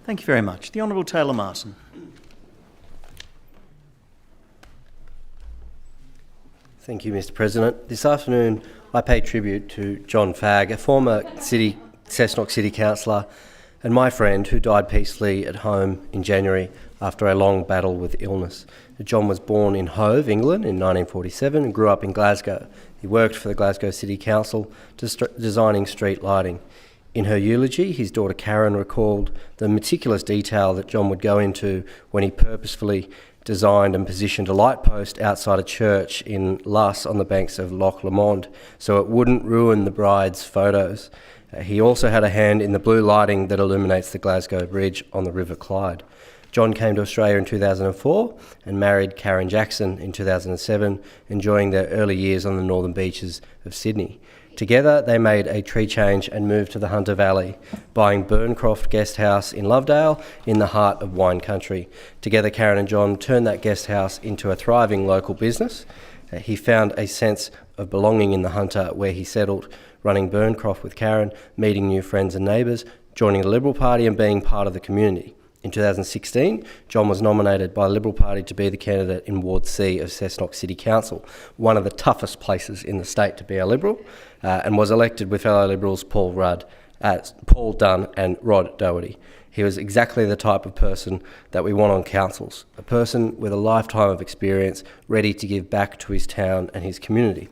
Thank you very much. The Honourable Taylor Marson. Thank you, Mr. President. This afternoon I pay tribute to John Fagg, a former Cessnock City Councillor and my friend who died peacefully at home in January after a long battle with illness. John was born in Hove, England in 1947 and grew up in Glasgow. He worked for the Glasgow City Council designing street lighting. In her eulogy, his daughter Karen recalled the meticulous detail that John would go into when he purposefully designed and positioned a light post outside a church in Luss on the banks of Loch Lomond so it wouldn't ruin the bride's photos. He also had a hand in the blue lighting that illuminates the Glasgow Bridge on the River Clyde. John came to Australia in 2004 and married Karen Jackson in 2007, enjoying their early years on the northern beaches of Sydney. Together, they made a tree change and moved to the Hunter Valley, buying Burncroft Guest House in Lovedale in the heart of wine country. Together, Karen and John turned that guest house into a thriving local business. He found a sense of belonging in the Hunter where he settled, running Burncroft with Karen, meeting new friends and neighbours, joining the Liberal Party and being part of the community. In 2016, John was nominated by the Liberal Party to be the candidate in Ward C of Cessnock City Council, one of the toughest places in the state to be a Liberal, and was elected with fellow Liberals Paul Dunn and Rod Doherty. He was exactly the type of person that we want on councils, a person with a lifetime of experience, ready to give back to his town and his community.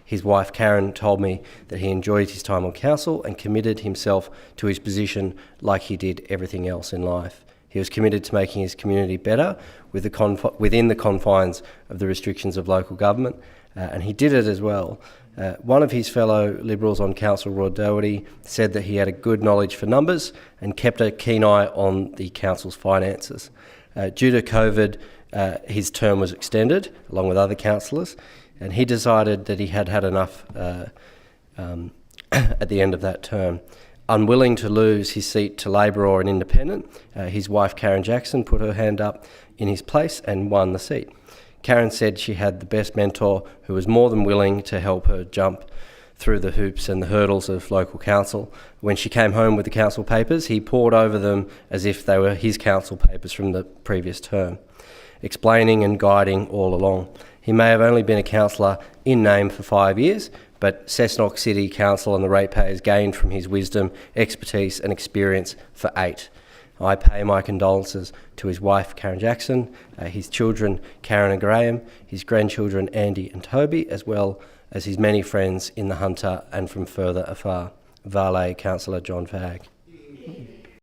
His wife Karen told me that he enjoyed his time on council and committed himself to his position like he did everything else in life. He was committed to making his community better within the confines of the restrictions of local government, and he did it as well. One of his fellow Liberals on council, Rod Doherty, said that he had a good knowledge for numbers and kept a keen eye on the council's finances. Due to COVID, his term was extended, along with other councillors, and he decided that he had had enough at the end of that term. Unwilling to lose his seat to Labor or an independent, his wife Karen Jackson put her hand up in his place and won the seat. Karen said she had the best mentor who was more than willing to help her jump through the hoops and the hurdles of local council. When she came home with the council papers, he pored over them as if they were his council papers from the previous term, explaining and guiding all along. He may have only been a councillor in name for 5 years, but Cessnock City Council and the ratepayers gained from his wisdom, expertise and experience for 8. I pay my condolences to his wife Karen Jackson, his children Karen and Graham, his grandchildren Andy and Toby, as well as his many friends in the Hunter and from further afar. Valet Councillor John Fagg.